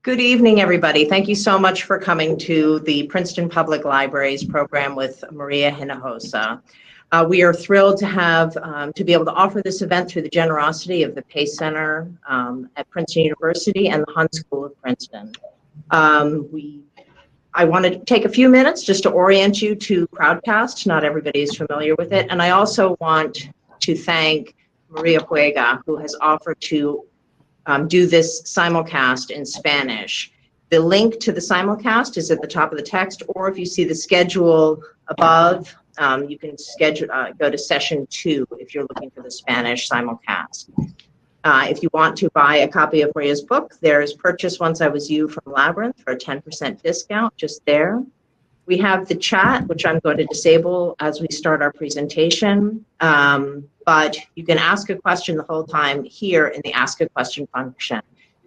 Good evening, everybody. Thank you so much for coming to the Princeton Public Library's program with Maria Hinojosa. We are thrilled to be able to offer this event through the generosity of the Pace Center at Princeton University and the Hun School of Princeton. I want to take a few minutes just to orient you to Crowdcast. Not everybody is familiar with it. And I also want to thank Maria Puega, who has offered to do this simulcast in Spanish. The link to the simulcast is at the top of the text, or if you see the schedule above, you can go to session 2 if you're looking for the Spanish simulcast. If you want to buy a copy of Maria's book, there is Purchase Once I Was You from Labyrinth for a 10% discount just there. We have the chat, which I'm going to disable as we start our presentation, but you can ask a question the whole time here in the Ask a Question function.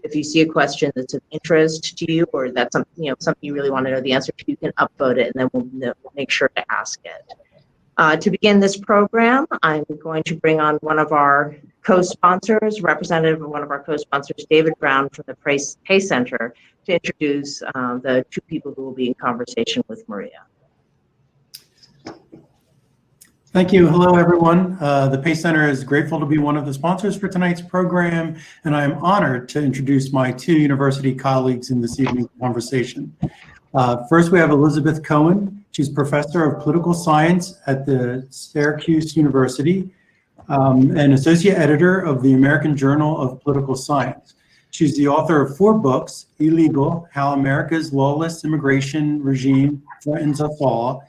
If you see a question that's of interest to you, or that's something you really want to know the answer to, you can upvote it, and then we'll make sure to ask it. To begin this program, I'm going to bring on one of our co-sponsors, representative of one of our co-sponsors, David Brown from the Pace Center, to introduce the two people who will be in conversation with Maria. Thank you. Hello, everyone. The Pace Center is grateful to be one of the sponsors for tonight's program, and I am honored to introduce my two university colleagues in this evening's conversation. First, we have Elizabeth Cohen. She's professor of political science at the Syracuse University and associate editor of the American Journal of Political Science. She's the author of 4 books: Illegal, How America's Lawless Immigration Regime Threatens Us All,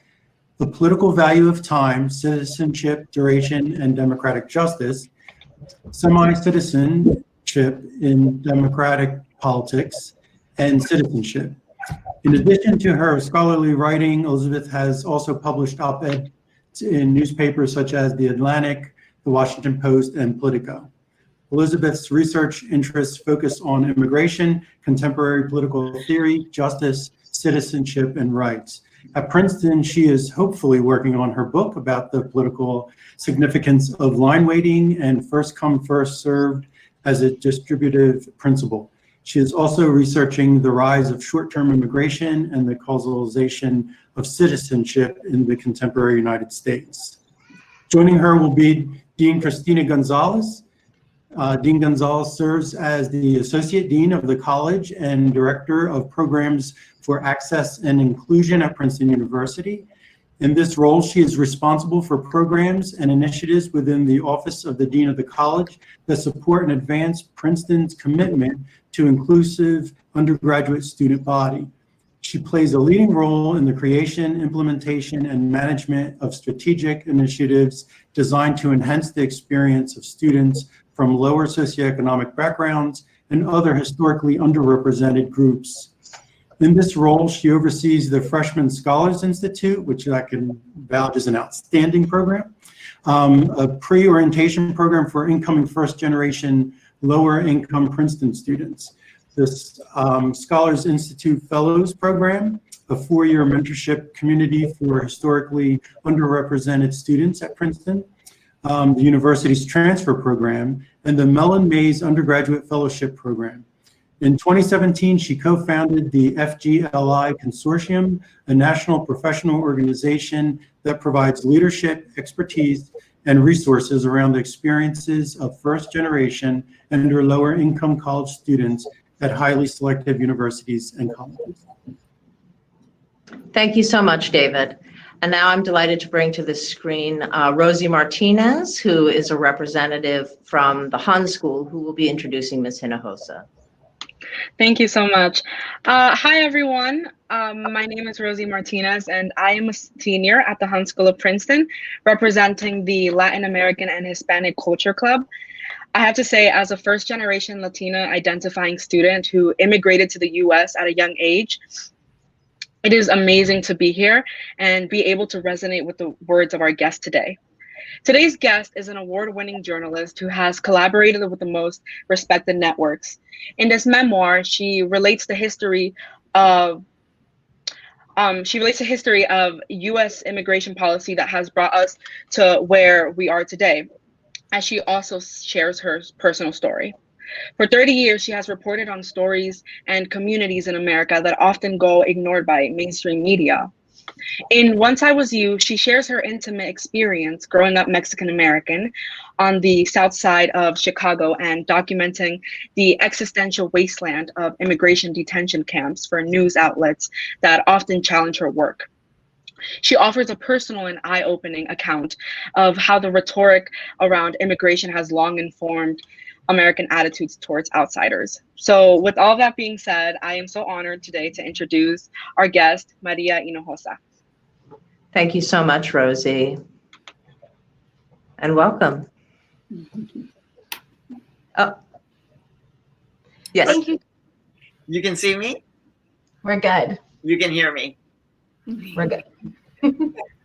The Political Value of Time, Citizenship, Duration, and Democratic Justice, Semi-Citizenship in Democratic Politics, and Citizenship. In addition to her scholarly writing, Elizabeth has also published op-eds in newspapers such as The Atlantic, The Washington Post, and Politico. Elizabeth's research interests focus on immigration, contemporary political theory, justice, citizenship, and rights. At Princeton, she is hopefully working on her book about the political significance of line weighting and first come, first served as a distributive principle. She is also researching the rise of short-term immigration and the causalization of citizenship in the contemporary United States. Joining her will be Dean Khristina Gonzalez. Dean Gonzalez serves as the Associate Dean of the College and Director of Programs for Access and Inclusion at Princeton University. In this role, she is responsible for programs and initiatives within the Office of the Dean of the College that support and advance Princeton's commitment to inclusive undergraduate student body. She plays a leading role in the creation, implementation, and management of strategic initiatives designed to enhance the experience of students from lower socioeconomic backgrounds and other historically underrepresented groups. In this role, she oversees the Freshman Scholars Institute, which I can vouch is an outstanding program, a pre-orientation program for incoming first-generation lower-income Princeton students. This Scholars Institute Fellows Program, a 4-year mentorship community for historically underrepresented students at Princeton, the university's transfer program, and the Mellon Mays Undergraduate Fellowship Program. In 2017, she co-founded the FGLI Consortium, a national professional organization that provides leadership, expertise, and resources around the experiences of first-generation and or lower-income college students at highly selective universities and colleges. Thank you so much, David. And now I'm delighted to bring to the screen Rosie Martinez, who is a representative from the Hun School, who will be introducing Ms. Hinojosa. Thank you so much. Hi, everyone. My name is Rosie Martinez, and I am a senior at the Hun School of Princeton, representing the Latin American and Hispanic Culture Club. I have to say, as a first-generation Latina identifying student who immigrated to the US at a young age, it is amazing to be here and be able to resonate with the words of our guest today. Today's guest is an award-winning journalist who has collaborated with the most respected networks. In this memoir, she relates the history of U.S. immigration policy that has brought us to where we are today, as she also shares her personal story. For 30 years, she has reported on stories and communities in America that often go ignored by mainstream media. In Once I Was You, she shares her intimate experience growing up Mexican American on the south side of Chicago and documenting the existential wasteland of immigration detention camps for news outlets that often challenge her work. She offers a personal and eye-opening account of how the rhetoric around immigration has long informed American attitudes towards outsiders. So with all that being said, I am so honored today to introduce our guest, Maria Hinojosa. Thank you so much, Rosie. And welcome. Oh, yes. Thank you. You can see me? We're good. You can hear me? We're good.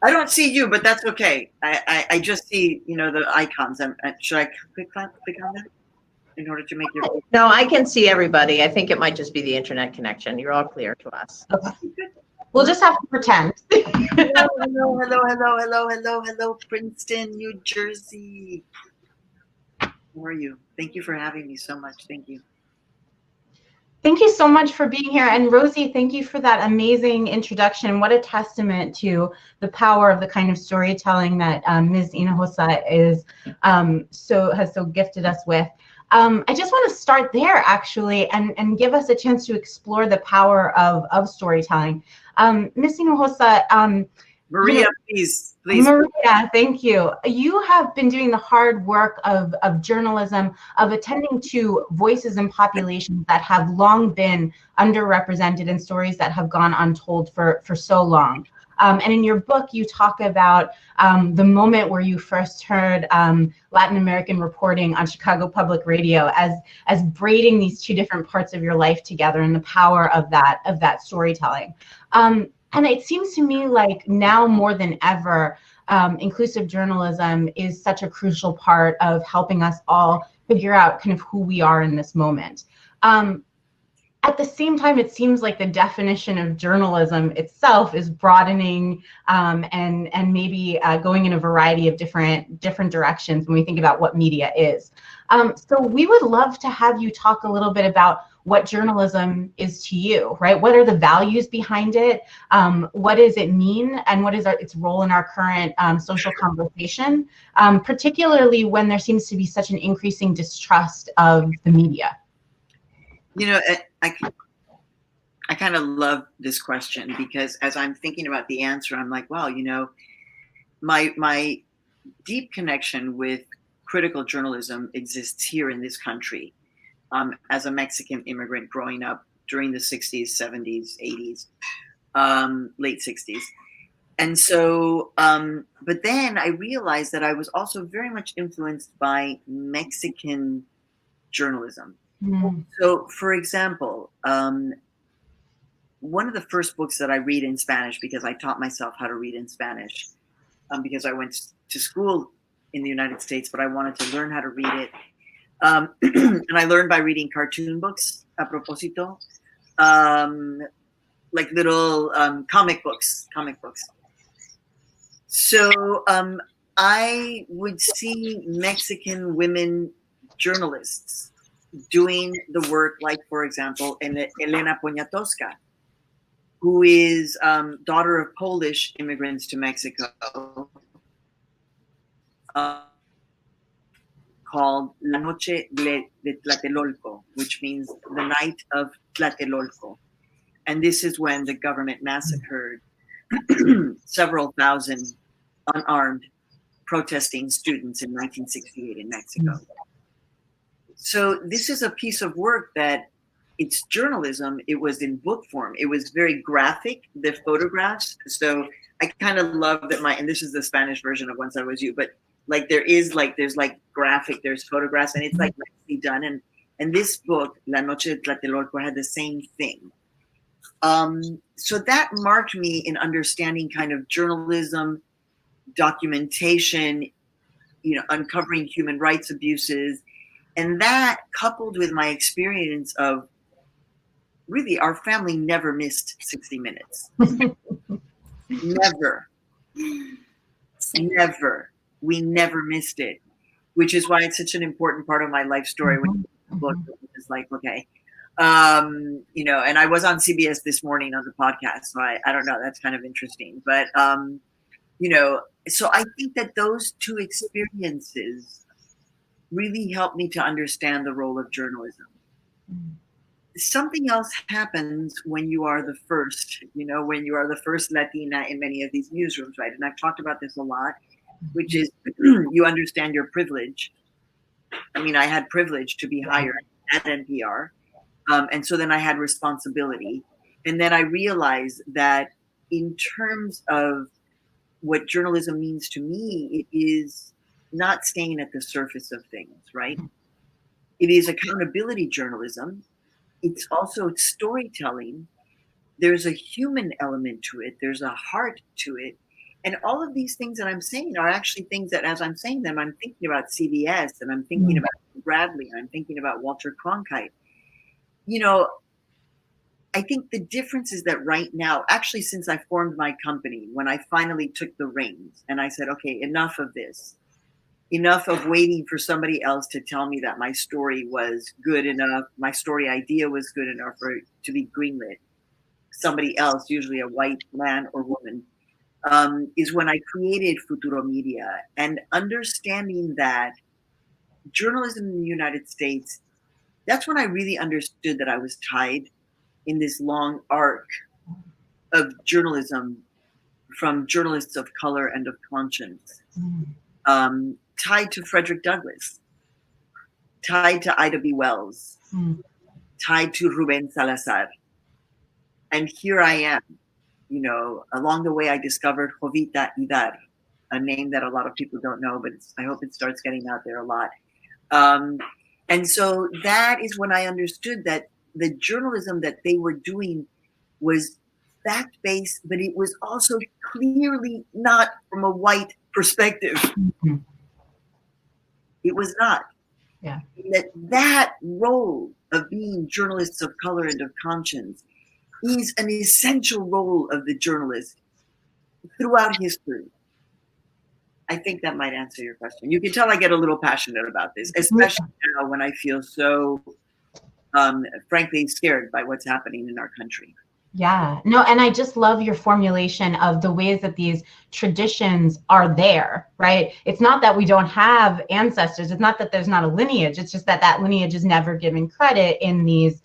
I don't see you, but that's okay. I just see, the icons. Should I click on that in order to make your... No, I can see everybody. I think it might just be the internet connection. You're all clear to us. Okay. We'll just have to pretend. Hello, Princeton, New Jersey. How are you? Thank you for having me so much. Thank you. Thank you so much for being here. And Rosie, thank you for that amazing introduction. What a testament to the power of the kind of storytelling that Ms. Hinojosa has so gifted us with. I just want to start there, actually, and give us a chance to explore the power of storytelling. Ms. Hinojosa, Maria, please. Maria, thank you. You have been doing the hard work of journalism, of attending to voices and populations that have long been underrepresented in stories that have gone untold for so long. And in your book, you talk about the moment where you first heard Latin American reporting on Chicago Public Radio as braiding these two different parts of your life together and the power of that storytelling. And it seems to me like now more than ever, inclusive journalism is such a crucial part of helping us all figure out kind of who we are in this moment. At the same time, it seems like the definition of journalism itself is broadening and maybe going in a variety of different directions when we think about what media is. So we would love to have you talk a little bit about what journalism is to you, right? What are the values behind it? What does it mean? And what is its role in our current social conversation, particularly when there seems to be such an increasing distrust of the media? I kind of love this question because as I'm thinking about the answer, I'm like, wow, my deep connection with critical journalism exists here in this country. As a Mexican immigrant growing up during the 60s, 70s, 80s, late 60s. And so, but then I realized that I was also very much influenced by Mexican journalism. Mm. So, for example, one of the first books that I read in Spanish, because I taught myself how to read in Spanish, because I went to school in the United States, but I wanted to learn how to read it. And I learned by reading cartoon books, a propósito, like little comic books. So I would see Mexican women journalists doing the work, like, for example, Elena Poniatowska, who is daughter of Polish immigrants to Mexico, called La Noche de Tlatelolco, which means the night of Tlatelolco. And this is when the government massacred several thousand unarmed protesting students in 1968 in Mexico. So this is a piece of work that it's journalism. It was in book form. It was very graphic, the photographs. So I kind of love that and this is the Spanish version of Once I Was You, but like there's graphic, there's photographs, and it's like nicely done. And this book, La Noche de Tlatelolco, had the same thing. So that marked me in understanding kind of journalism, documentation, uncovering human rights abuses. And that coupled with my experience of really our family never missed 60 Minutes. Never. We never missed it, which is why it's such an important part of my life story. book. It's like, okay. You know, and I was on CBS this morning on the podcast, so I don't know, that's kind of interesting. But, you know, so I think that those two experiences really helped me to understand the role of journalism. Something else happens when you are the first, you know, when you are the first Latina in many of these newsrooms, right? And I've talked about this a lot, which is you understand your privilege. I mean, I had privilege to be hired at NPR. And so then I had responsibility. And then I realized that in terms of what journalism means to me, it is not staying at the surface of things, right? It is accountability journalism. It's also storytelling. There's a human element to it. There's a heart to it. And all of these things that I'm saying are actually things that, as I'm saying them, I'm thinking about CBS, and I'm thinking about Bradley, and I'm thinking about Walter Cronkite. You know, I think the difference is that right now, actually, since I formed my company, when I finally took the reins and I said, okay, enough of this, enough of waiting for somebody else to tell me that my story was good enough, my story idea was good enough for it to be greenlit. Somebody else, usually a white man or woman, is when I created Futuro Media, and understanding that journalism in the United States, that's when I really understood that I was tied in this long arc of journalism from journalists of color and of conscience, tied to Frederick Douglass, tied to Ida B. Wells, tied to Ruben Salazar. And here I am, you know, along the way I discovered Jovita Idar, a name that a lot of people don't know, but I hope it starts getting out there a lot. And so that is when I understood that the journalism that they were doing was fact-based, but it was also clearly not from a white perspective. It was not. Yeah. That role of being journalists of color and of conscience is an essential role of the journalist throughout history. I think that might answer your question. You can tell I get a little passionate about this, especially now when I feel so, frankly, scared by what's happening in our country. Yeah, no, and I just love your formulation of the ways that these traditions are there, right? It's not that we don't have ancestors. It's not that there's not a lineage. It's just that that lineage is never given credit in these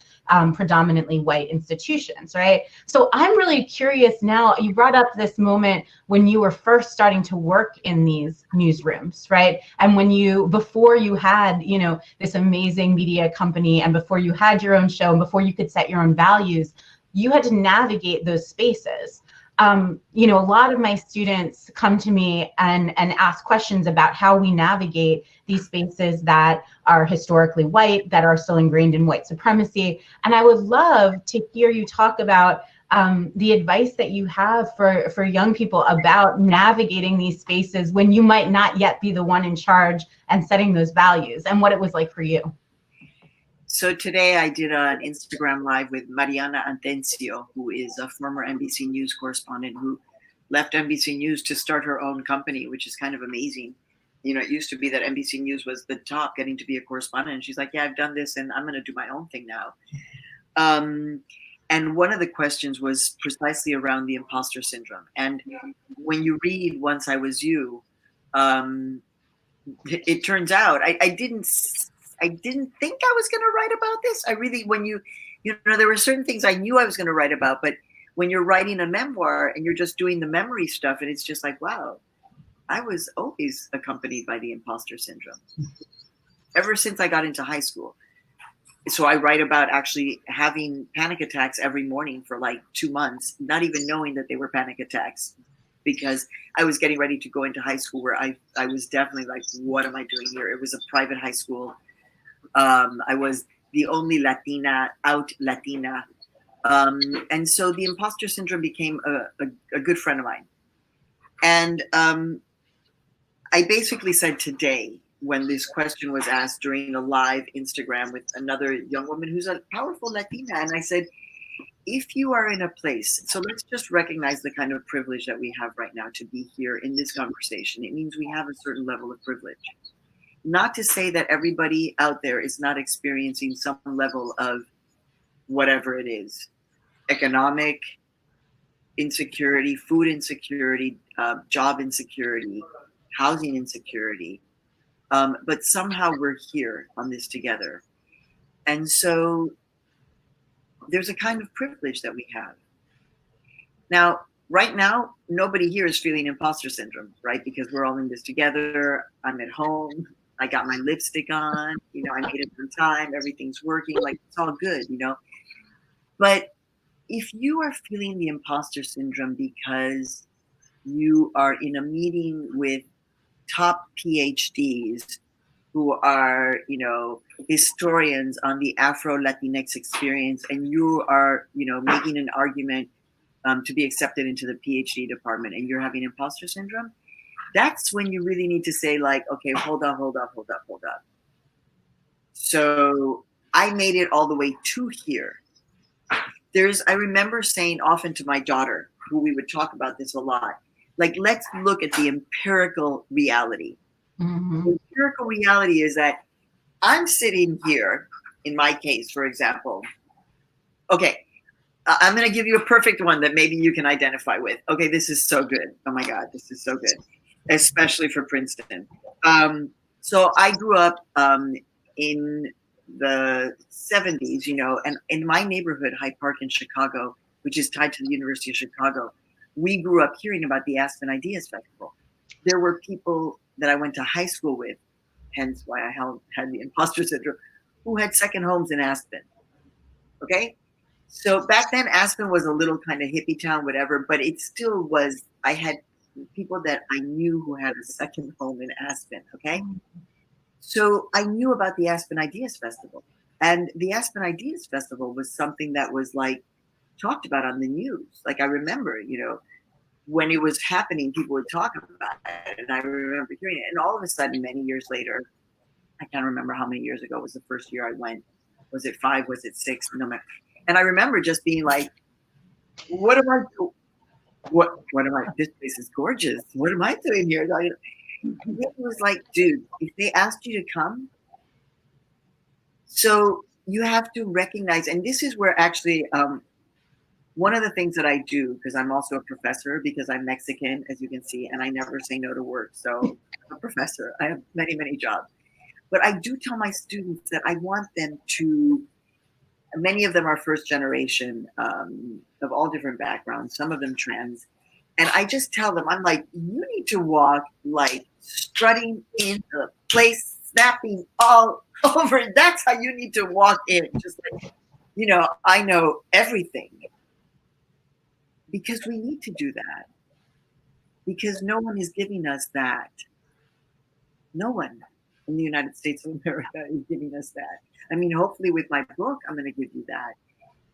predominantly white institutions, right? So I'm really curious now, you brought up this moment when you were first starting to work in these newsrooms, right? And when you, before you had, you know, this amazing media company, and before you had your own show, and before you could set your own values, you had to navigate those spaces. You know, a lot of my students come to me and ask questions about how we navigate these spaces that are historically white, that are still ingrained in white supremacy. And I would love to hear you talk about the advice that you have for young people about navigating these spaces when you might not yet be the one in charge and setting those values, and what it was like for you. So today I did an Instagram Live with Mariana Antencio, who is a former NBC News correspondent who left NBC News to start her own company, which is kind of amazing. You know, it used to be that NBC News was the top, getting to be a correspondent. And she's like, yeah, I've done this and I'm going to do my own thing now. And one of the questions was precisely around the imposter syndrome. And when you read Once I Was You, it turns out I didn't think I was going to write about this. I really, when you know, there were certain things I knew I was going to write about, but when you're writing a memoir and you're just doing the memory stuff, and it's just like, wow, I was always accompanied by the imposter syndrome ever since I got into high school. So I write about actually having panic attacks every morning for like 2 months, not even knowing that they were panic attacks, because I was getting ready to go into high school where I was definitely like, what am I doing here? It was a private high school. I was the only Latina, out Latina. And so the imposter syndrome became a good friend of mine. And I basically said today, when this question was asked during a live Instagram with another young woman who's a powerful Latina, and I said, if you are in a place, so let's just recognize the kind of privilege that we have right now to be here in this conversation. It means we have a certain level of privilege. not to say that everybody out there is not experiencing some level of whatever it is, economic insecurity, food insecurity, job insecurity, housing insecurity. But somehow we're here on this together. And so there's a kind of privilege that we have. Now, right now, nobody here is feeling imposter syndrome, right? Because we're all in this together. I'm at home. I got my lipstick on. You know, I made it on time. Everything's working. Like, it's all good, you know? But if you are feeling the imposter syndrome because you are in a meeting with top PhDs who are, you know, historians on the Afro-Latinx experience, and you are, you know, making an argument to be accepted into the PhD department, and you're having imposter syndrome, that's when you really need to say, like, okay, hold up. So I made it all the way to here. I remember saying often to my daughter, who we would talk about this a lot, like, let's look at the empirical reality. Mm-hmm. The empirical reality is that I'm sitting here, in my case, for example. Okay, I'm going to give you a perfect one that maybe you can identify with. Okay, this is so good. Oh my God, this is so good, especially for Princeton. So I grew up in the 70s, you know, and in my neighborhood, Hyde Park in Chicago, which is tied to the University of Chicago, we grew up hearing about the Aspen Ideas Festival. There were people that I went to high school with, hence why I had the imposter syndrome, who had second homes in Aspen. Okay? So back then, Aspen was a little kind of hippie town, whatever, but it still was, I had people that I knew who had a second home in Aspen, okay? So I knew about the Aspen Ideas Festival. And the Aspen Ideas Festival was something that was like talked about on the news. Like, I remember, you know, when it was happening, people would talk about it. And I remember hearing it. And all of a sudden, many years later, I can't remember how many years ago was the first year I went. Was it 5? Was it 6? No matter. And I remember just being like, what am I doing? What am I? This place is gorgeous. What am I doing here? It was like, dude, if they asked you to come, so you have to recognize, and this is where actually one of the things that I do, because I'm also a professor, because I'm Mexican, as you can see, and I never say no to work. So I'm a professor. I have many, many jobs. But I do tell my students that I want them to, many of them are first generation of all different backgrounds, some of them trans. And I just tell them, I'm like, you need to walk like strutting in the place, snapping all over. That's how you need to walk in. Just like, you know, I know everything. Because we need to do that. Because no one is giving us that. No one in the United States of America is giving us that. I mean, hopefully with my book, I'm going to give you that.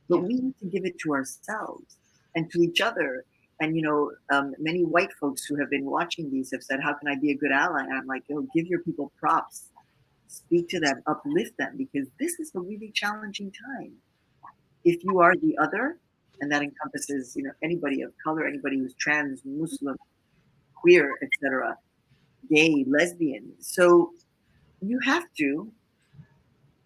But we need to give it to ourselves and to each other. And, you know, many white folks who have been watching these have said, how can I be a good ally? And I'm like, yo, give your people props. Speak to them, uplift them, because this is a really challenging time. If you are the other, and that encompasses, you know, anybody of color, anybody who's trans, Muslim, queer, etc., gay, lesbian. So you have to,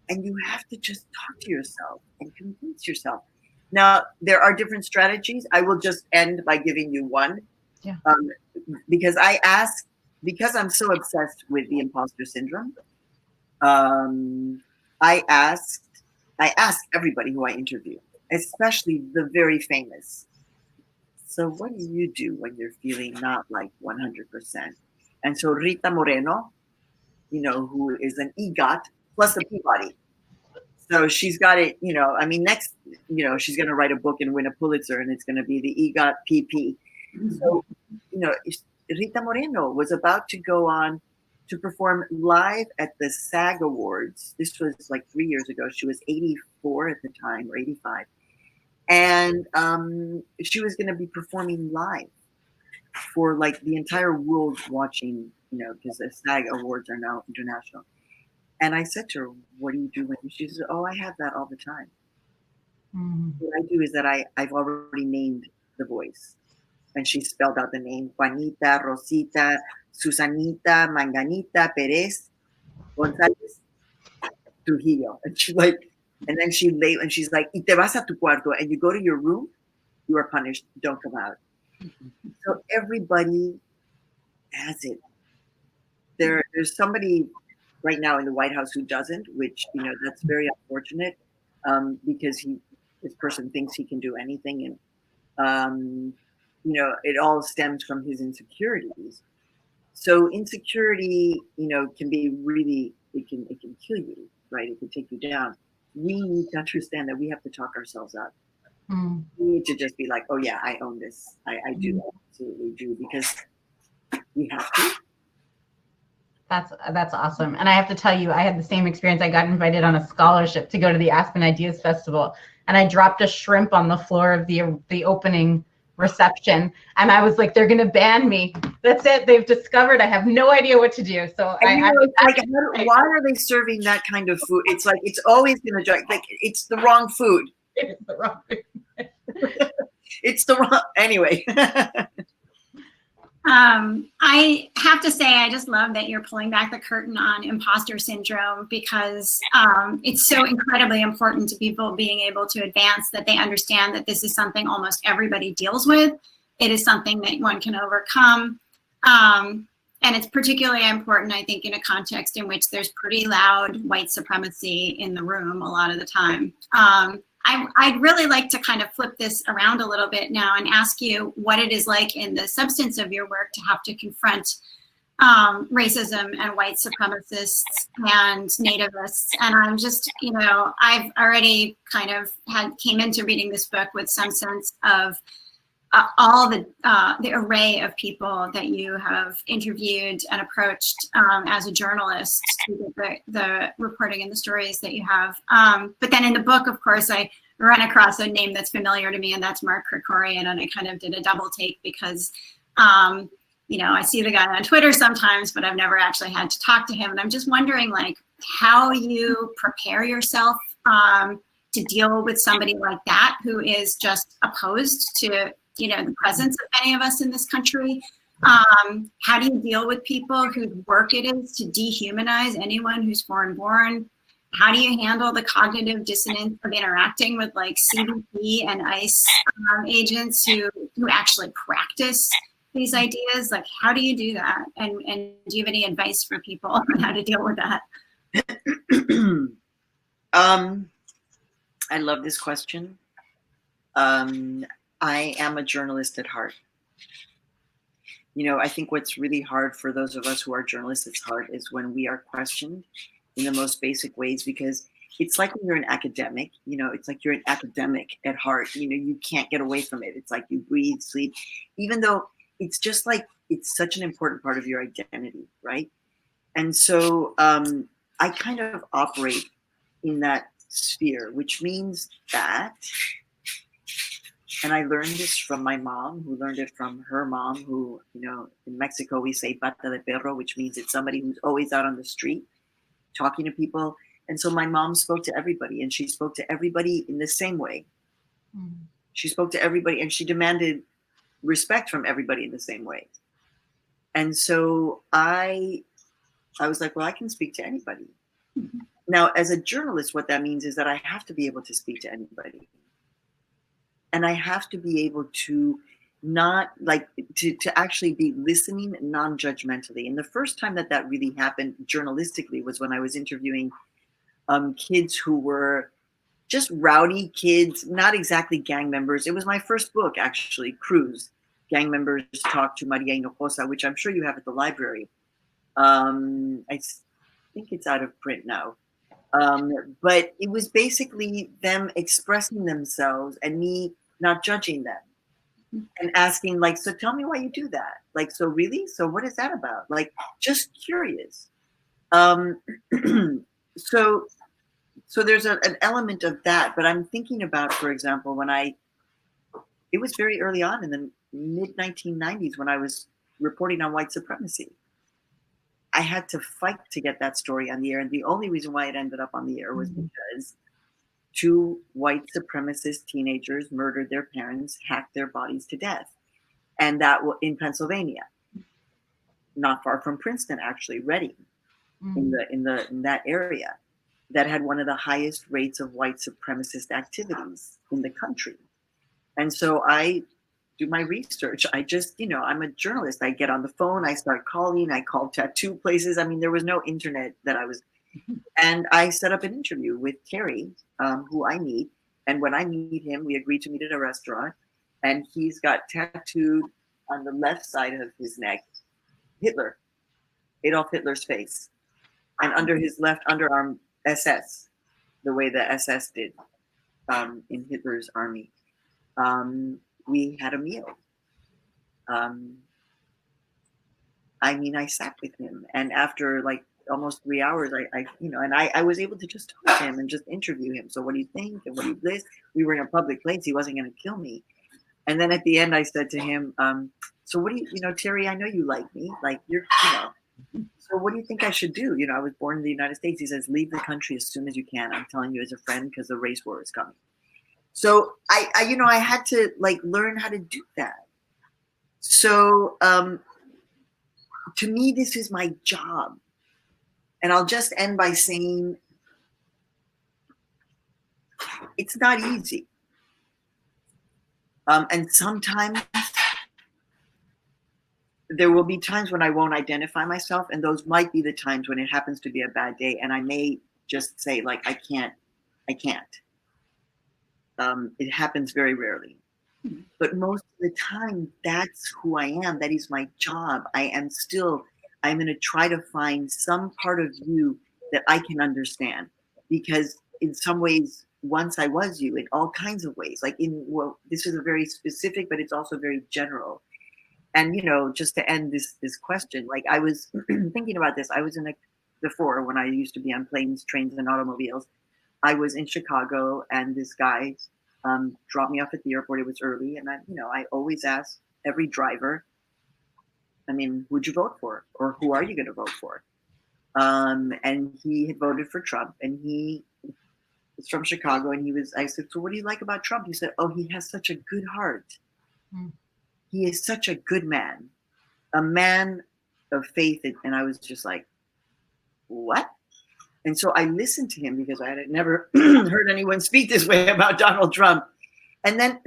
and you have to just talk to yourself and convince yourself. Now, there are different strategies. I will just end by giving you one. Yeah. Because because I'm so obsessed with the imposter syndrome, I ask everybody who I interview, especially the very famous. So what do you do when you're feeling not like 100%? And so Rita Moreno, you know, who is an EGOT plus a Peabody. So she's got it, you know, I mean, next, you know, she's going to write a book and win a Pulitzer, and it's going to be the EGOT PP. So, you know, Rita Moreno was about to go on to perform live at the SAG Awards. This was like 3 years ago. She was 84 at the time, or 85. And she was going to be performing live for like the entire world watching, you know, because the SAG Awards are now international. And I said to her, what do you do when she said, oh, I have that all the time. Mm-hmm. What I do is that I've already named the voice. And she spelled out the name, Juanita, Rosita, Susanita, Manganita, Perez. Gonzalez, Trujillo. And she's like, and then she lay, and she's like, y te vas a tu cuarto, and you go to your room, you are punished. Don't come out. So everybody has it. There's somebody right now in the White House who doesn't, which, you know, that's very unfortunate, because this person thinks he can do anything. And, you know, it all stems from his insecurities. So insecurity, you know, can be really, it can kill you, right? It can take you down. We need to understand that we have to talk ourselves up. We need to just be like, oh yeah, I own this. I do, absolutely do, because we have to. That's awesome. And I have to tell you, I had the same experience. I got invited on a scholarship to go to the Aspen Ideas Festival, and I dropped a shrimp on the floor of the opening reception, and I was like, they're gonna ban me. That's it. They've discovered I have no idea what to do. So why are they serving that kind of food? It's like, it's always gonna like, it's the wrong food. It's the wrong food. It's the wrong, anyway. I have to say, I just love that you're pulling back the curtain on imposter syndrome, because it's so incredibly important to people being able to advance, that they understand that this is something almost everybody deals with. It is something that one can overcome. And it's particularly important, I think, in a context in which there's pretty loud white supremacy in the room a lot of the time. I'd really like to kind of flip this around a little bit now and ask you what it is like in the substance of your work to have to confront racism and white supremacists and nativists. And I'm just, you know, I've already kind of came into reading this book with some sense of all the array of people that you have interviewed and approached as a journalist to the reporting and the stories that you have. But then in the book, of course, I ran across a name that's familiar to me, and that's Mark Krikorian, and I kind of did a double take because, you know, I see the guy on Twitter sometimes, but I've never actually had to talk to him. And I'm just wondering, like, how you prepare yourself to deal with somebody like that, who is just opposed to, you know, the presence of many of us in this country. How do you deal with people whose work it is to dehumanize anyone who's foreign born? How do you handle the cognitive dissonance of interacting with like CBP and ICE agents who actually practice these ideas? Like, how do you do that? And do you have any advice for people on how to deal with that? I love this question. I am a journalist at heart. You know, I think what's really hard for those of us who are journalists at heart is when we are questioned in the most basic ways, because it's like when you're an academic, you know, it's like you're an academic at heart, you know, you can't get away from it. It's like you breathe, sleep, even though it's just like, it's such an important part of your identity, right? And so I kind of operate in that sphere, which means that, and I learned this from my mom, who learned it from her mom, who, you know, in Mexico we say pata de perro, which means it's somebody who's always out on the street talking to people. And so my mom spoke to everybody, and she spoke to everybody in the same way. She spoke to everybody, and she demanded respect from everybody in the same way. And so I was like, well, I can speak to anybody. Now, as a journalist, what that means is that I have to be able to speak to anybody. And I have to be able to not like to actually be listening non-judgmentally. And the first time that really happened journalistically was when I was interviewing kids who were just rowdy kids, not exactly gang members. It was my first book, actually, Cruz, Gang Members Talk to Maria Hinojosa, which I'm sure you have at the library. I think it's out of print now. But it was basically them expressing themselves and me not judging them and asking, like, so tell me why you do that. Like, so really? So what is that about? Like, just curious. So there's an element of that, but I'm thinking about, for example, it was very early on in the mid 1990s when I was reporting on white supremacy. I had to fight to get that story on the air. And the only reason why it ended up on the air was because 2 white supremacist teenagers murdered their parents, hacked their bodies to death. And that was in Pennsylvania, not far from Princeton, actually, Reading. in that area that had one of the highest rates of white supremacist activities in the country. And so I do my research. I just, I'm a journalist. I get on the phone, I start calling, I call tattoo places. I mean, there was no internet that I was, and I set up an interview with Terry, who I meet. And when I meet him, we agreed to meet at a restaurant, and he's got tattooed on the left side of his neck, Hitler, Adolf Hitler's face, and under his left underarm, SS, the way the SS did in Hitler's army. We had a meal. I sat with him, and after like almost 3 hours, I was able to just talk to him and just interview him. So what do you think? And what do you this? We were in a public place. He wasn't going to kill me. And then at the end, I said to him, so what do you, Terry, I know you like me. Like so what do you think I should do? I was born in the United States. He says, leave the country as soon as you can. I'm telling you as a friend, because the race war is coming. So I had to like learn how to do that. So to me, this is my job. And I'll just end by saying it's not easy. And sometimes there will be times when I won't identify myself, and those might be the times when it happens to be a bad day, and I may just say like, I can't. It happens very rarely. But most of the time, that's who I am. That is my job. I'm going to try to find some part of you that I can understand, because in some ways, once I was you in all kinds of ways, like this is a very specific, but it's also very general. And, just to end this question, like I was thinking about this, I was before when I used to be on planes, trains, and automobiles, I was in Chicago, and this guy dropped me off at the airport. It was early. And I always ask every driver, who'd you vote for? Or who are you going to vote for? And he had voted for Trump, and he was from Chicago. And I said, so what do you like about Trump? He said, oh, he has such a good heart. He is such a good man, a man of faith. And I was just like, what? And so I listened to him, because I had never heard anyone speak this way about Donald Trump. And then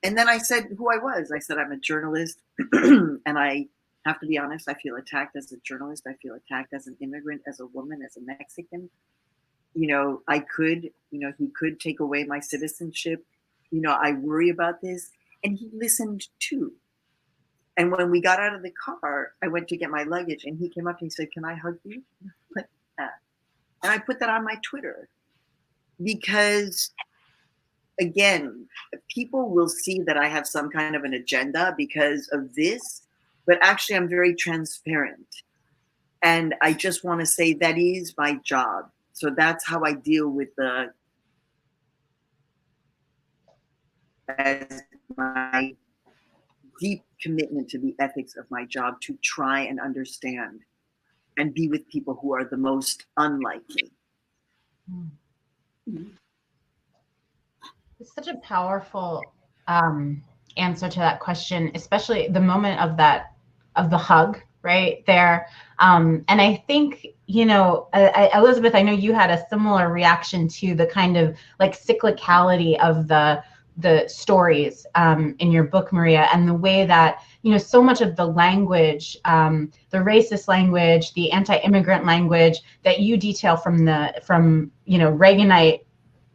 I said who I was. I said, I'm a journalist. And I have to be honest, I feel attacked as a journalist. I feel attacked as an immigrant, as a woman, as a Mexican. I could, he could take away my citizenship. I worry about this. And he listened too. And when we got out of the car, I went to get my luggage, and he came up and he said, can I hug you? Like that. And I put that on my Twitter, because again, people will see that I have some kind of an agenda because of this, but actually I'm very transparent. And I just want to say that is my job. So that's how I deal with as my deep commitment to the ethics of my job, to try and understand and be with people who are the most unlike me. It's such a powerful answer to that question, especially the moment of the hug right there. And I think, Elizabeth, I know you had a similar reaction to the kind of like cyclicality of the stories in your book, Maria, and the way that, so much of the language, the racist language, the anti-immigrant language that you detail from Reaganite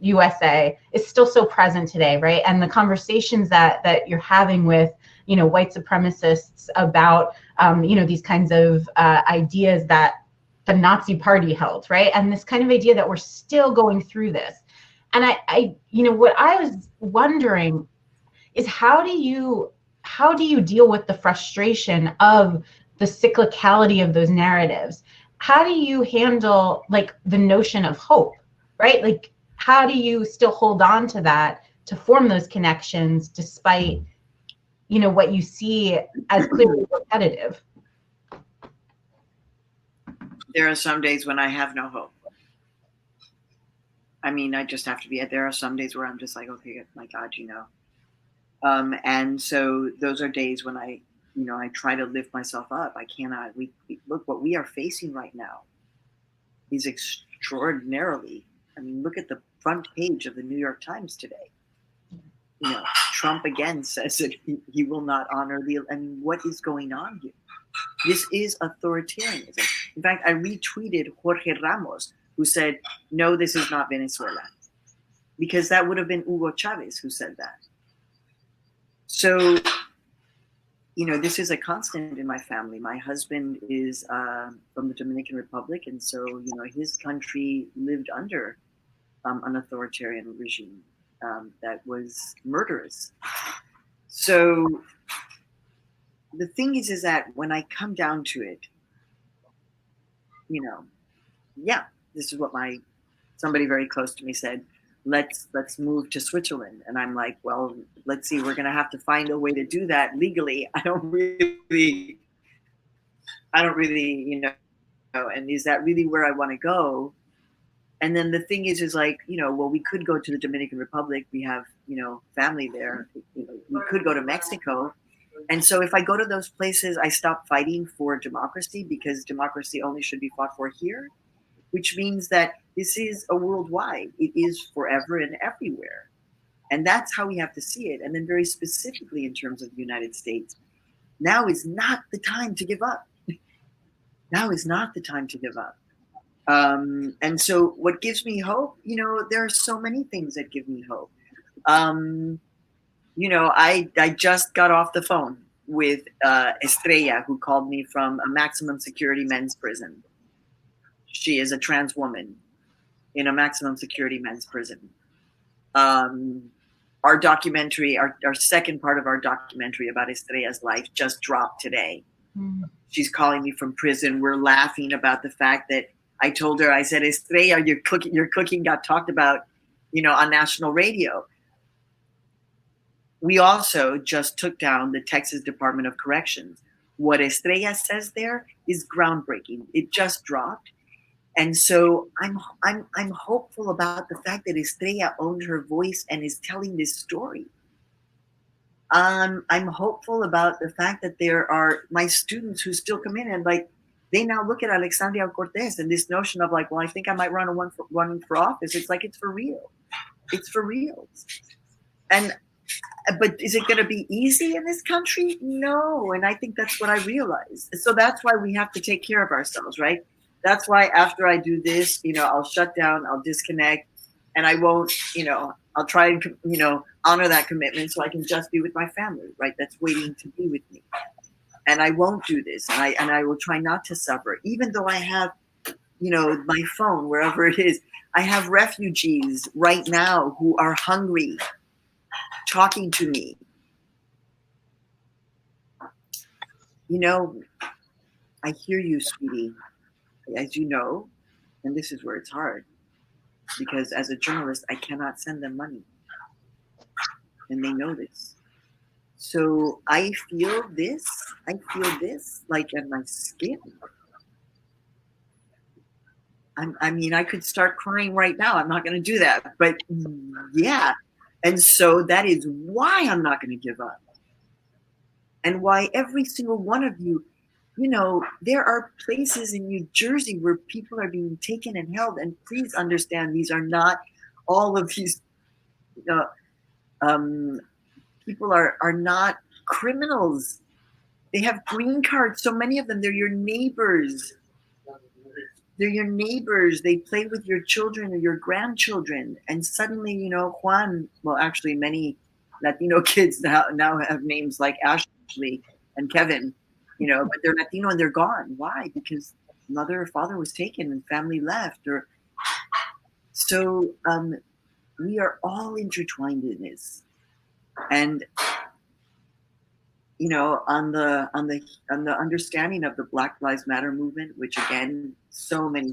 USA is still so present today, right? And the conversations that you're having with, white supremacists about, these kinds of ideas that the Nazi Party held, right? And this kind of idea that we're still going through this. And I what I was wondering is how do you deal with the frustration of the cyclicality of those narratives? How do you handle like the notion of hope, right? Like, how do you still hold on to that to form those connections despite, what you see as clearly repetitive? There are some days when I have no hope. I just have to be. There are some days where I'm just like, okay, my God, and so those are days when I try to lift myself up. I cannot. We look what we are facing right now. is extraordinarily, I mean, look at the front page of the New York Times today. You know, Trump again says that he will not honor the, I mean, what is going on here? This is authoritarianism. In fact, I retweeted Jorge Ramos, who said, no, this is not Venezuela. Because that would have been Hugo Chavez who said that. So, you know, this is a constant in my family. My husband is from the Dominican Republic, and so, you know, his country lived under an authoritarian regime that was murderous. So the thing is that when I come down to it, you know, yeah, this is what somebody very close to me said, let's move to Switzerland. And I'm like, well, let's see, we're going to have to find a way to do that legally. I don't really, you know, and is that really where I want to go? And then the thing is like, you know, well, we could go to the Dominican Republic. We have, you know, family there. You know, we could go to Mexico. And so if I go to those places, I stop fighting for democracy, because democracy only should be fought for here, which means that this is a worldwide. It is forever and everywhere. And that's how we have to see it. And then very specifically in terms of the United States, now is not the time to give up. Now is not the time to give up. And so what gives me hope, you know, there are so many things that give me hope. You know, I just got off the phone with Estrella, who called me from a maximum security men's prison. She is a trans woman in a maximum security men's prison. Our documentary, our second part of our documentary about Estrella's life just dropped today. She's calling me from prison. We're laughing about the fact that I told her, I said, Estrella, your cooking got talked about, you know, on national radio. We also just took down the Texas Department of Corrections. What Estrella says there is groundbreaking. It just dropped. And so I'm hopeful about the fact that Estrella owned her voice and is telling this story. I'm hopeful about the fact that there are my students who still come in and like, they now look at Alexandria Cortez and this notion of like, well, I think I might run for office. It's like, it's for real. It's for real. But is it going to be easy in this country? No. And I think that's what I realized. So that's why we have to take care of ourselves, right? That's why after I do this, you know, I'll shut down, I'll disconnect, and I won't, you know, I'll try and, you know, honor that commitment so I can just be with my family, right? That's waiting to be with me. And I won't do this. And I will try not to suffer, even though I have, you know, my phone, wherever it is. I have refugees right now who are hungry, talking to me. You know, I hear you, sweetie, as you know, and this is where it's hard, because as a journalist, I cannot send them money. And they know this. So I feel this like in my skin. I mean, I could start crying right now. I'm not going to do that. But yeah. And so that is why I'm not going to give up. And why every single one of you, you know, there are places in New Jersey where people are being taken and held. And please understand, these are not all of these, people are not criminals. They have green cards. So many of them, they're your neighbors. They're your neighbors. They play with your children or your grandchildren. And suddenly, you know, Juan, well, actually many Latino kids now have names like Ashley and Kevin, you know, but they're Latino and they're gone. Why? Because mother or father was taken and family left. So we are all intertwined in this. And you know, on the understanding of the Black Lives Matter movement, which again, so many,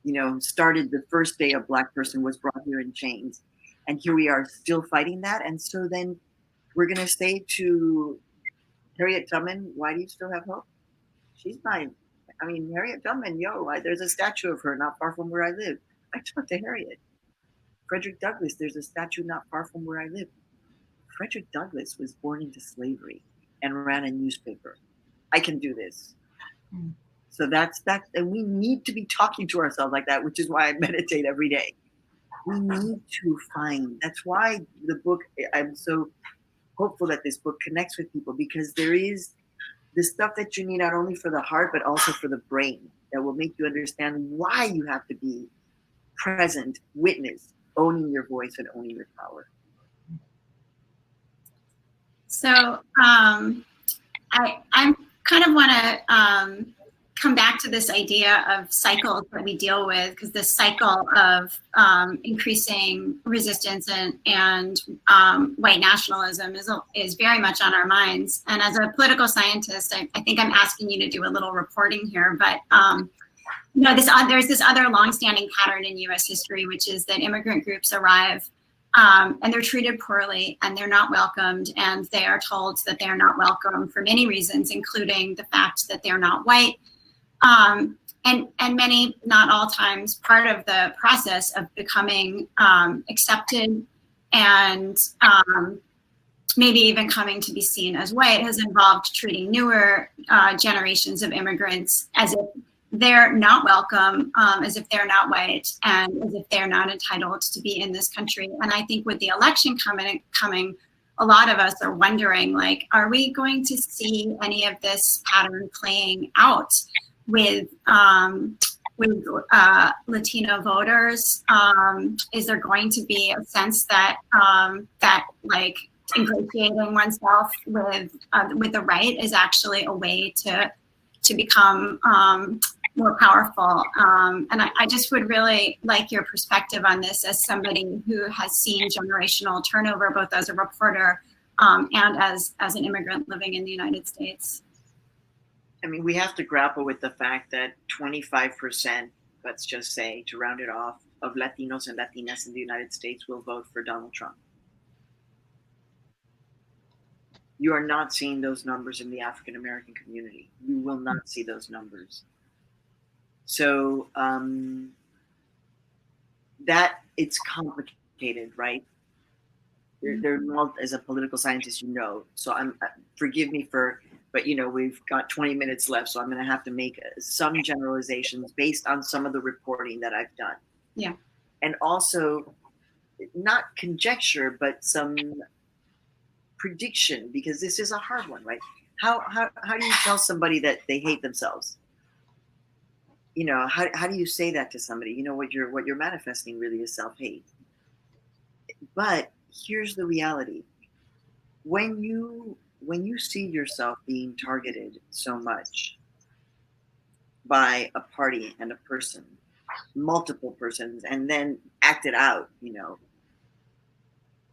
you know, started the first day a Black person was brought here in chains, and here we are still fighting that. And so then we're gonna say to Harriet Tubman, "Why do you still have hope?" She's my, I mean, Harriet Tubman, there's a statue of her not far from where I live. I talked to Harriet. Frederick Douglass, there's a statue not far from where I live. Frederick Douglass was born into slavery and ran a newspaper. I can do this. So that's that, and we need to be talking to ourselves like that, which is why I meditate every day. We need to find. That's why the book. I'm so hopeful that this book connects with people, because there is the stuff that you need not only for the heart but also for the brain that will make you understand why you have to be present, witness, owning your voice and owning your power. So I'm kind of want to come back to this idea of cycles that we deal with, because this cycle of increasing resistance and white nationalism is very much on our minds. And as a political scientist, I think I'm asking you to do a little reporting here, but there's this other longstanding pattern in U.S. history, which is that immigrant groups arrive and they're treated poorly and they're not welcomed, and they are told that they're not welcome for many reasons, including the fact that they're not white. And many, not all times, part of the process of becoming accepted and maybe even coming to be seen as white has involved treating newer generations of immigrants as if they're not welcome, as if they're not white, and as if they're not entitled to be in this country. And I think with the election coming, a lot of us are wondering, like, are we going to see any of this pattern playing out with Latino voters? Is there going to be a sense that like ingratiating oneself with the right is actually a way to become more powerful? And I just would really like your perspective on this as somebody who has seen generational turnover, both as a reporter and as an immigrant living in the United States. I mean, we have to grapple with the fact that 25%, let's just say, to round it off, of Latinos and Latinas in the United States will vote for Donald Trump. You are not seeing those numbers in the African American community. You will not see those numbers. So that it's complicated, right? There, as a political scientist, so forgive me but we've got 20 minutes left, so I'm going to have to make some generalizations based on some of the reporting that I've done. Yeah. And also not conjecture, but some prediction, because this is a hard one, right? How do you tell somebody that they hate themselves? How do you say that to somebody? What you're manifesting really is self-hate. But here's the reality. When you see yourself being targeted so much by a party and a person, multiple persons, and then acted out,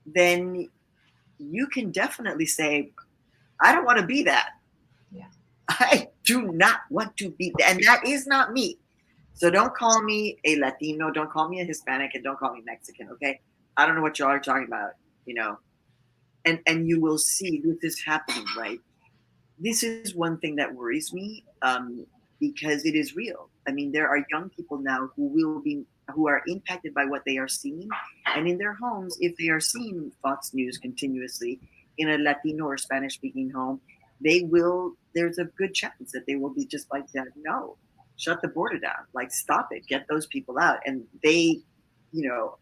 then you can definitely say, I don't want to be that. Yeah. I do not want to be that. And that is not me. So don't call me a Latino, don't call me a Hispanic, and don't call me Mexican, okay? I don't know what y'all are talking about, And you will see this is happening, right? This is one thing that worries me, because it is real. I mean, there are young people now who are impacted by what they are seeing, and in their homes, if they are seeing Fox News continuously in a Latino or Spanish-speaking home, there's a good chance that they will be just like that. No, shut the border down. Like, stop it. Get those people out. And they,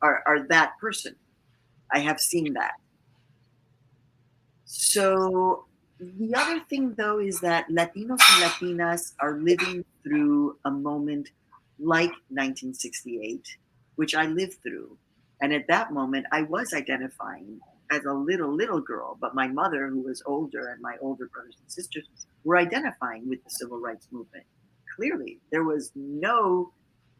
are that person. I have seen that. So the other thing, though, is that Latinos and Latinas are living through a moment like 1968, which I lived through. And at that moment, I was identifying as a little girl, but my mother, who was older, and my older brothers and sisters were identifying with the civil rights movement. Clearly, there was no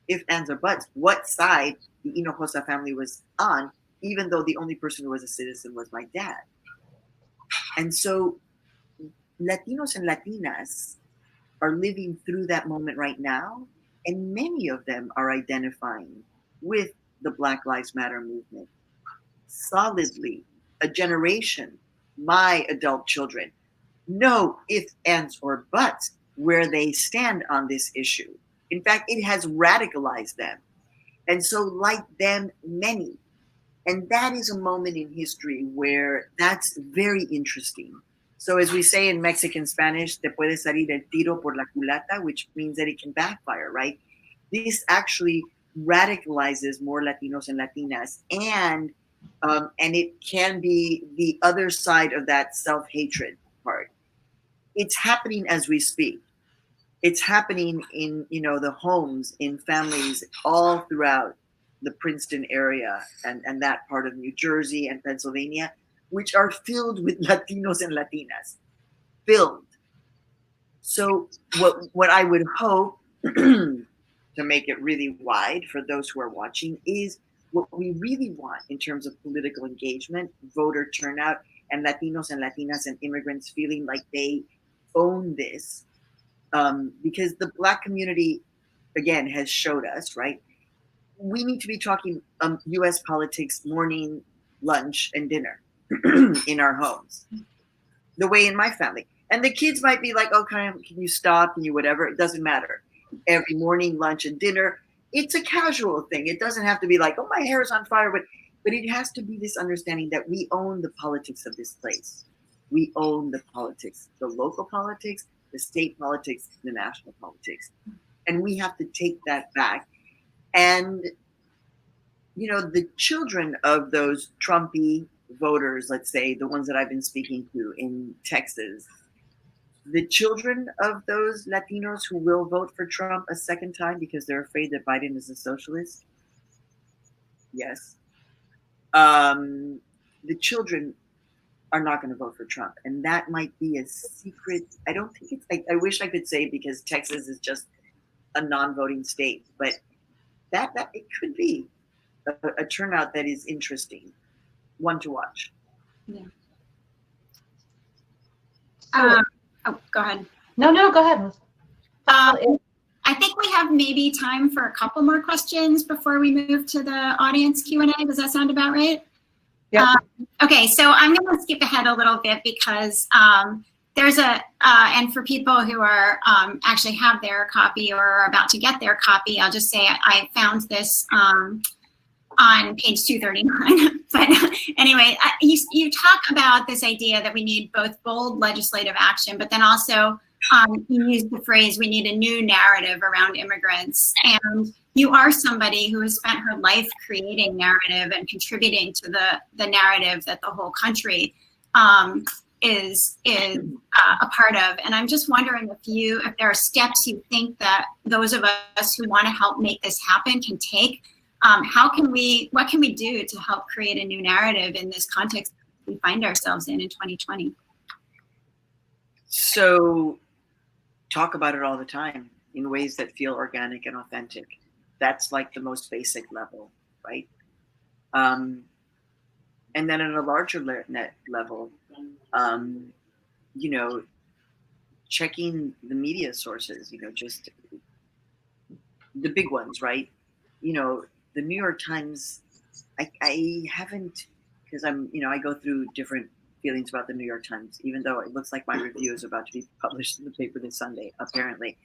ifs, ands, or buts what side the Hinojosa family was on, even though the only person who was a citizen was my dad. And so Latinos and Latinas are living through that moment right now, and many of them are identifying with the Black Lives Matter movement solidly. A generation, my adult children, no ifs, ands, or buts where they stand on this issue. In fact, it has radicalized them. And so, like them, many. And that is a moment in history where that's very interesting So as we say in Mexican Spanish, te puede salir el tiro por la culata, which means that it can backfire, right? This actually radicalizes more Latinos and Latinas, and it can be the other side of that self-hatred part. It's happening as we speak. It's happening in, the homes, in families all throughout the Princeton area and that part of New Jersey and Pennsylvania, which are filled with Latinos and Latinas, filled. So what I would hope to make it really wide for those who are watching is what we really want in terms of political engagement, voter turnout, and Latinos and Latinas and immigrants feeling like they own this. Because the Black community, again, has showed us, right? We need to be talking U.S. politics morning, lunch, and dinner in our homes. The way in my family. And the kids might be like, okay, can you stop? Can you whatever? It doesn't matter. Every morning, lunch, and dinner, it's a casual thing. It doesn't have to be like, oh, my hair is on fire. But it has to be this understanding that we own the politics of this place. We own the politics, the local politics, the state politics, the national politics. And we have to take that back. And, the children of those Trumpy voters, let's say, the ones that I've been speaking to in Texas, the children of those Latinos who will vote for Trump a second time because they're afraid that Biden is a socialist. Yes. The children are not going to vote for Trump. And that might be a secret. I don't think it's, I wish I could say because Texas is just a non-voting state, but that it could be a turnout that is interesting, one to watch. Yeah. Go ahead. No, go ahead. I think we have maybe time for a couple more questions before we move to the audience Q&A. Does that sound about right? Yeah. Okay, so I'm going to skip ahead a little bit because there's and for people who are actually have their copy or are about to get their copy, I'll just say I found this on page 239. But anyway, you talk about this idea that we need both bold legislative action, but then also you use the phrase, we need a new narrative around immigrants. And you are somebody who has spent her life creating narrative and contributing to the narrative that the whole country is a part of. And I'm just wondering if there are steps you think that those of us who want to help make this happen can take. What can we do to help create a new narrative in this context we find ourselves in 2020? So talk about it all the time in ways that feel organic and authentic. That's like the most basic level, right? And then at a larger level, checking the media sources, just the big ones, right? The New York Times, I haven't, because I go through different feelings about the New York Times, even though it looks like my review is about to be published in the paper this Sunday, apparently.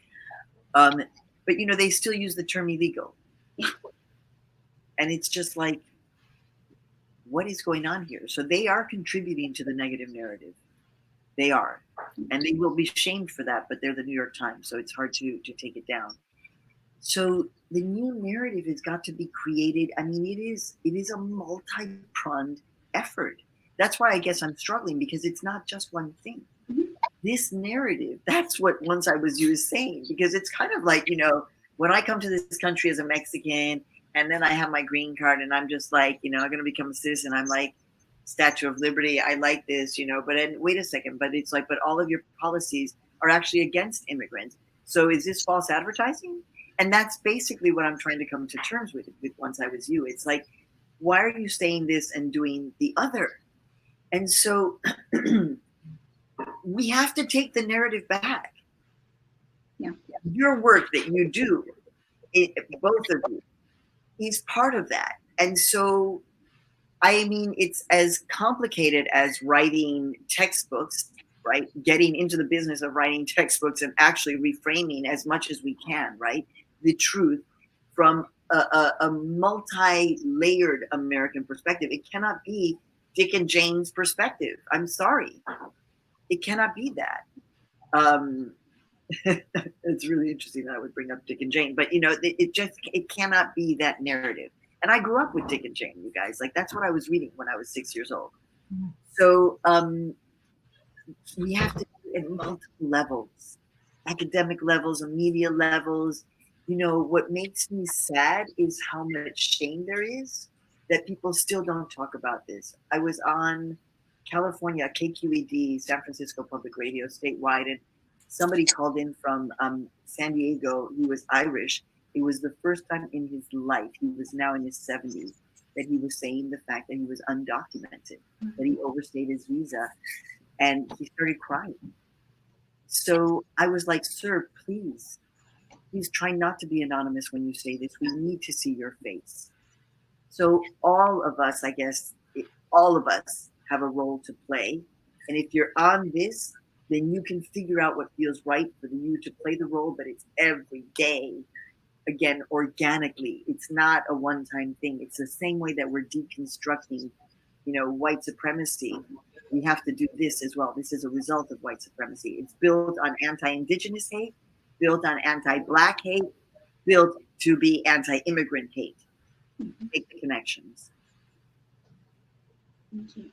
But, they still use the term illegal. And it's just like, what is going on here? So they are contributing to the negative narrative. They are. And they will be shamed for that, but they're the New York Times, so it's hard to take it down. So the new narrative has got to be created. I mean, it is a multi-pronged effort. That's why I guess I'm struggling, because it's not just one thing. This narrative, that's what Once I Was You is saying, because it's kind of like, when I come to this country as a Mexican and then I have my green card and I'm just like, I'm going to become a citizen. I'm like, Statue of Liberty, I like this, but then, wait a second, but it's like, but all of your policies are actually against immigrants. So is this false advertising? And that's basically what I'm trying to come to terms with Once I Was You. It's like, why are you saying this and doing the other? And so we have to take the narrative back. Yeah. Your work that you do, both of you, is part of that. And so, I mean, it's as complicated as writing textbooks, right? Getting into the business of writing textbooks and actually reframing as much as we can, right? The truth from a multi-layered American perspective. It cannot be Dick and Jane's perspective. I'm sorry. It cannot be that. It's really interesting that I would bring up Dick and Jane, but it cannot be that narrative. And I grew up with Dick and Jane, you guys. Like, that's what I was reading when I was 6 years old. So we have to do it at multiple levels, academic levels or media levels. What makes me sad is how much shame there is that people still don't talk about this. I was on California, KQED, San Francisco Public Radio, statewide, and somebody called in from San Diego. He was Irish. It was the first time in his life, he was now in his 70s, that he was saying the fact that he was undocumented, that he overstayed his visa, and he started crying. So I was like, sir, please try not to be anonymous when you say this. We need to see your face. So all of us, I guess, all of us have a role to play. And if you're on this, then you can figure out what feels right for you to play the role, but it's every day, again, organically. It's not a one-time thing. It's the same way that we're deconstructing, white supremacy. We have to do this as well. This is a result of white supremacy. It's built on anti-indigenous hate, built on anti-Black hate, built to be anti-immigrant hate. Make the connections. Thank you.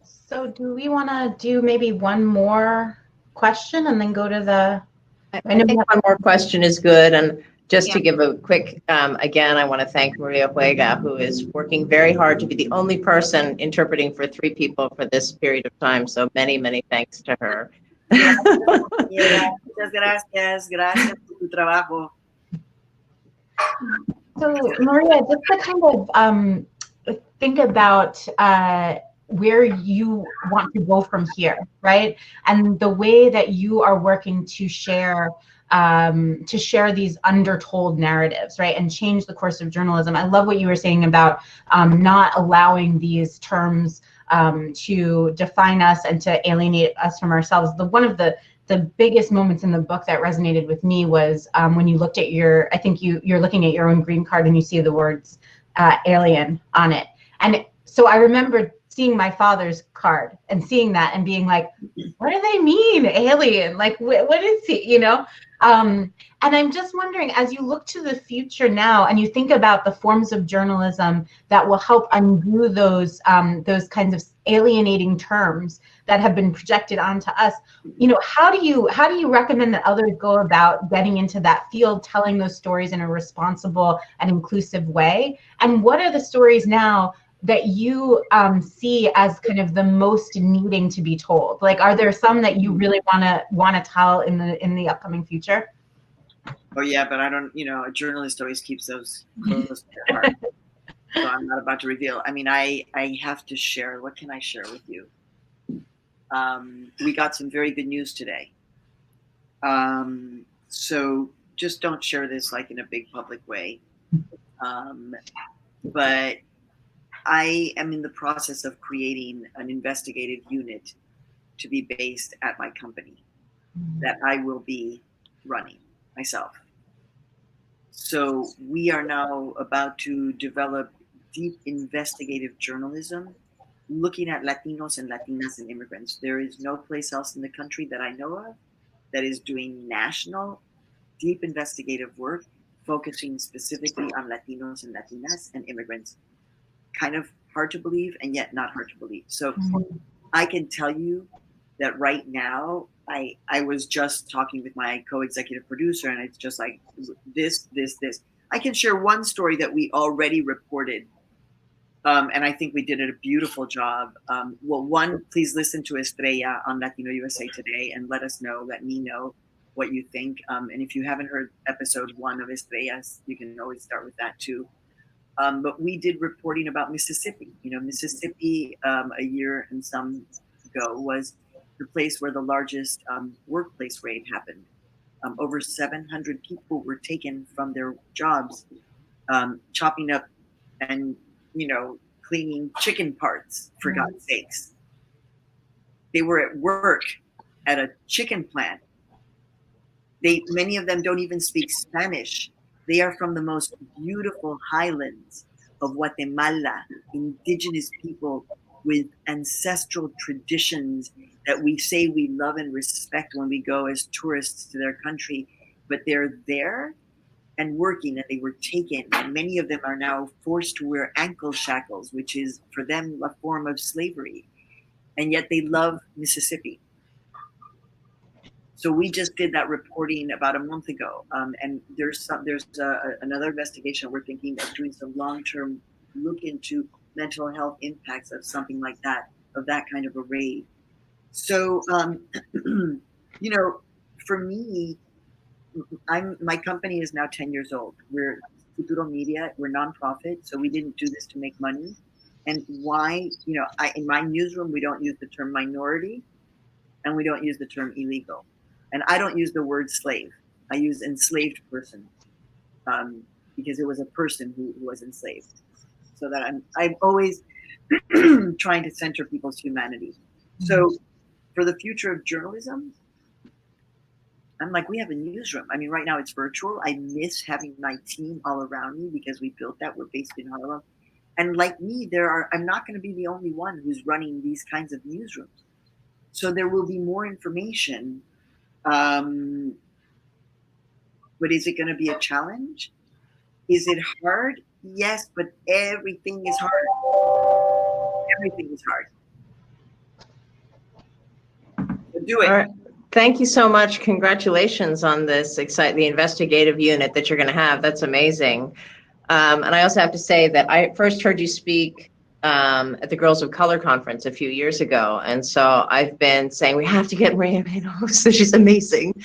So do we want to do maybe one more question and then go to the... I think one more question is good. And just to give a quick, again, I want to thank Maria Huega, who is working very hard to be the only person interpreting for 3 people for this period of time. So many, many thanks to her. Yeah, muchas gracias. Gracias por tu trabajo. So Maria, just to kind of think about where you want to go from here, right? And the way that you are working to share these undertold narratives, right? And change the course of journalism. I love what you were saying about not allowing these terms to define us and to alienate us from ourselves. One of the biggest moments in the book that resonated with me was when you looked at I think you're looking at your own green card and you see the words alien on it. And so I remember seeing my father's card and seeing that and being like, what do they mean, alien? Like, what is he, And I'm just wondering, as you look to the future now and you think about the forms of journalism that will help undo those kinds of alienating terms that have been projected onto us, how do you recommend that others go about getting into that field, telling those stories in a responsible and inclusive way? And what are the stories now that you see as kind of the most needing to be told? Like, are there some that you really want to tell in the upcoming future? Oh yeah, but I don't. A journalist always keeps those close to their heart. So I'm not about to reveal. I mean, I have to share. What can I share with you? We got some very good news today. So just don't share this like in a big public way. But I am in the process of creating an investigative unit to be based at my company that I will be running myself. So we are now about to develop deep investigative journalism looking at Latinos and Latinas and immigrants. There is no place else in the country that I know of that is doing national deep investigative work focusing specifically on Latinos and Latinas and immigrants. Kind of hard to believe and yet not hard to believe. So I can tell you that right now, I was just talking with my co-executive producer and it's just like this. I can share one story that we already reported. And I think we did a beautiful job. Well, one, please listen to Estrella on Latino USA Today and let me know what you think. And if you haven't heard episode 1 of Estrellas, you can always start with that too. But we did reporting about Mississippi. Mississippi a year and some ago was the place where the largest workplace raid happened. Over 700 people were taken from their jobs, chopping up and, cleaning chicken parts, for God's sakes. They were at work at a chicken plant. Many of them don't even speak Spanish. They are from the most beautiful highlands of Guatemala, indigenous people with ancestral traditions that we say we love and respect when we go as tourists to their country, but they're there and working, and they were taken, and many of them are now forced to wear ankle shackles, which is for them a form of slavery, and yet they love Mississippi. So we just did that reporting about a month ago, and there's another investigation we're thinking of doing some long-term look into mental health impacts of something like that, of that kind of a raid. So, you know, for me, my company is now 10 years old. We're Futuro Media, we're nonprofit, so we didn't do this to make money. And why, you know, in my newsroom, we don't use the term minority, and we don't use the term illegal. And I don't use the word slave. I use enslaved person, because it was a person who was enslaved. So that I'm always trying to center people's humanity. So for the future of journalism, I'm like, we have a newsroom. I mean, right now it's virtual. I miss having my team all around me because we built that. We're based in Harlem. And like me, I'm not going to be the only one who's running these kinds of newsrooms. So there will be more information. But is it going to be a challenge? Is it hard? Yes, but everything is hard. Everything is hard. So do it. All right. Thank you so much. Congratulations on this the investigative unit that you're going to have. That's amazing. And I also have to say that I first heard you speak at the Girls of Color conference a few years ago. And so I've been saying, we have to get Maria Hinojosa. She's amazing.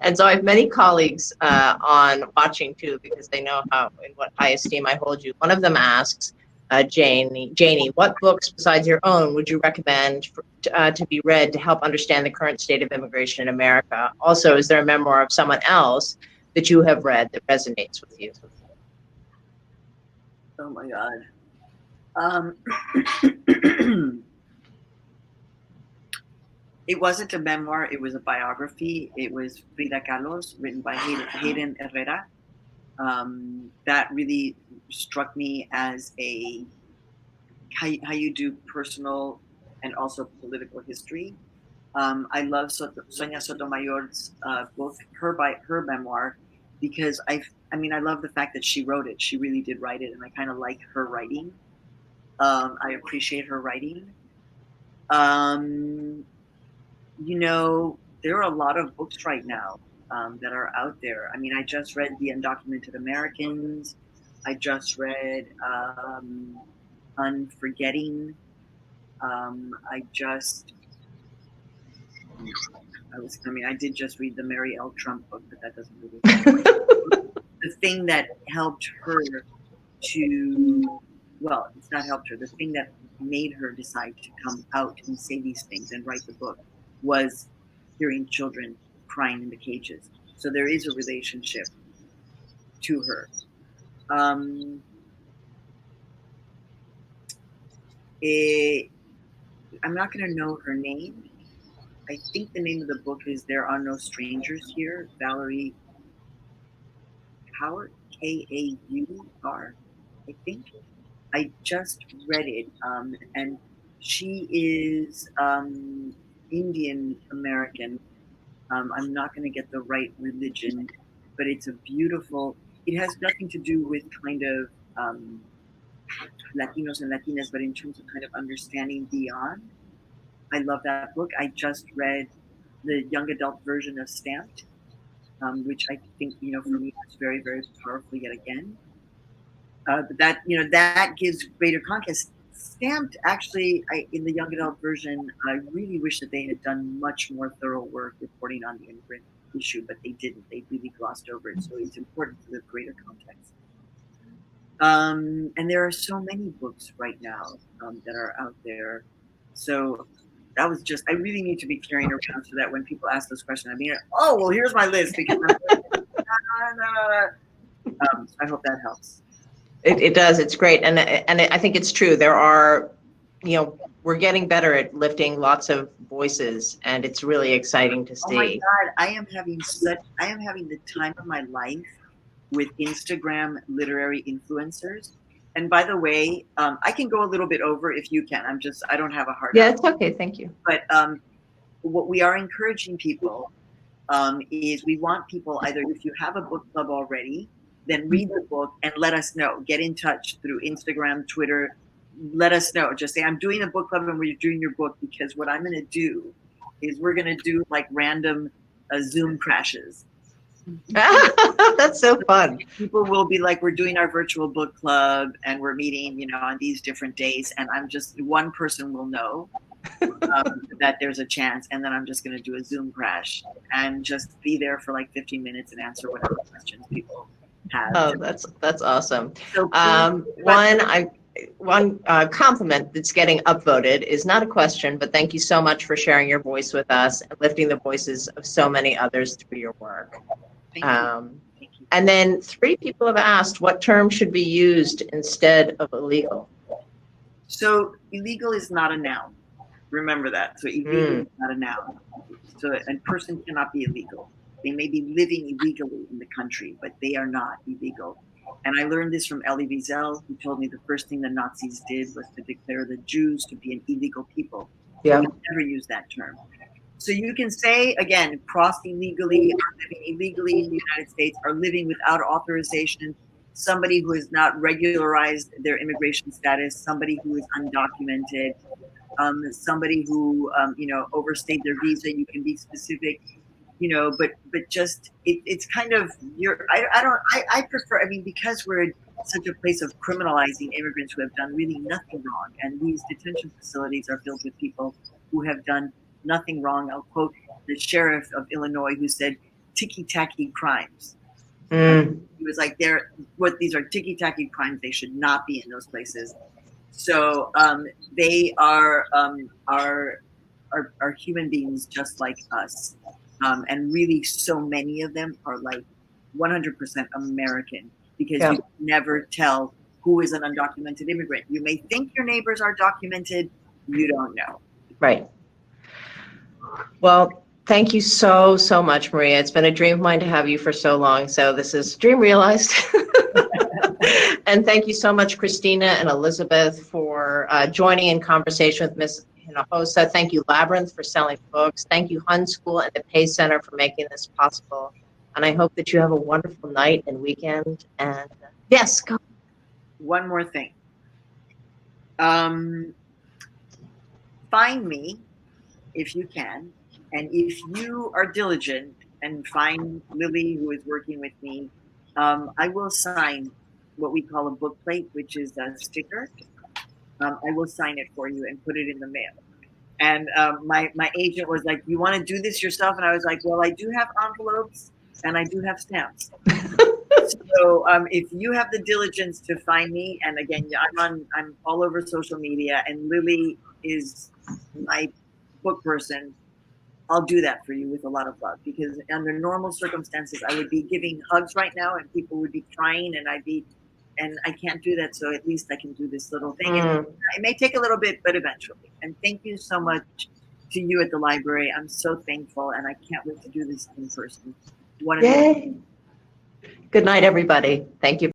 And so I have many colleagues on watching too, because they know in what high esteem I hold you. One of them asks, Janie, what books besides your own would you recommend to be read to help understand the current state of immigration in America? Also, is there a memoir of someone else that you have read that resonates with you? Oh my God. It wasn't a memoir, it was a biography. It was Frida Kahlo's, written by Hayden Herrera. That really struck me as how you do personal and also political history. I love Sonia Sotomayor's both her memoir, because I love the fact that she wrote it. She really did write it, and I kind of like her writing. I appreciate her writing. You know, there are a lot of books right now that are out there. I mean, I just read The Undocumented Americans. I just read Unforgetting. I did just read the Mary L. Trump book, but that doesn't really the thing that helped her it's not helped her. The thing that made her decide to come out and say these things and write the book was hearing children crying in the cages. So there is a relationship to her. I'm not going to know her name. I think the name of the book is There Are No Strangers Here. Valerie Howard, Kaur, I think. I just read it, and she is Indian American. I'm not going to get the right religion, but it's a beautiful, it has nothing to do with kind of Latinos and Latinas, but in terms of kind of understanding beyond. I love that book. I just read the young adult version of Stamped, which I think, you know, for me, was very, very powerful yet again. But that, you know, that gives greater context. Stamped, actually, in the young adult version, I really wish that they had done much more thorough work reporting on the immigrant issue, but they didn't. They really glossed over it. So it's important for the greater context. And there are so many books right now that are out there. So that was just, I really need to be carrying around so that when people ask those questions, I mean, oh, well, here's my list. Because I hope that helps. It does. It's great. And I think it's true. There are, you know, we're getting better at lifting lots of voices, and it's really exciting to see. Oh my God, I am having the time of my life with Instagram literary influencers. And by the way, I can go a little bit over if you can. I don't have a hard. Yeah, it's okay. Thank you. But what we are encouraging people is we want people, either if you have a book club already, then read the book and let us know. Get in touch through Instagram, Twitter. Let us know. Just say, I'm doing a book club and we're doing your book, because what I'm going to do is we're going to do like random Zoom crashes. That's so fun. People will be like, we're doing our virtual book club and we're meeting, on these different days. And one person will know that there's a chance. And then I'm just going to do a Zoom crash and just be there for like 15 minutes and answer whatever questions people have. Oh, that's awesome. So One compliment that's getting upvoted is not a question, but thank you so much for sharing your voice with us and lifting the voices of so many others through your work. Thank you. And then 3 people have asked, what term should be used instead of illegal? So illegal is not a noun. Remember that. So illegal is not a noun. So a person cannot be illegal. They may be living illegally in the country, but they are not illegal. And I learned this from Elie Wiesel, who told me the first thing the Nazis did was to declare the Jews to be an illegal people. Yeah. We never use that term. So you can say, again, crossed illegally, are living illegally in the United States, are living without authorization, somebody who has not regularized their immigration status, somebody who is undocumented, somebody who, overstayed their visa. You can be specific, but just, it's kind of, I prefer, because we're such a place of criminalizing immigrants who have done really nothing wrong. And these detention facilities are filled with people who have done nothing wrong. I'll quote the sheriff of Illinois, who said, ticky-tacky crimes. He was like, these are ticky-tacky crimes. They should not be in those places. So they are human beings just like us. And really, so many of them are like 100% American, because you can never tell who is an undocumented immigrant. You may think your neighbors are documented. You don't know. Right. Well, thank you so much, Maria. It's been a dream of mine to have you for so long. So this is dream realized. And thank you so much, Khristina and Elizabeth, for joining in conversation with Ms. Hinojosa. Thank you, Labyrinth, for selling books. Thank you, Hun School and the Pay Center for making this possible. And I hope that you have a wonderful night and weekend. And yes, go. One more thing. Find me if you can. And if you are diligent and find Lily, who is working with me, I will sign what we call a book plate, which is a sticker. I will sign it for you and put it in the mail. And my agent was like, you want to do this yourself? And I was like, well, I do have envelopes and I do have stamps. So if you have the diligence to find me, and again, I'm all over social media, and Lily is my book person, I'll do that for you with a lot of love, because under normal circumstances, I would be giving hugs right now and people would be crying, and I can't do that. So at least I can do this little thing. And it may take a little bit, but eventually. And thank you so much to you at the library. I'm so thankful, and I can't wait to do this in person. Yay. Good night, everybody. Thank you.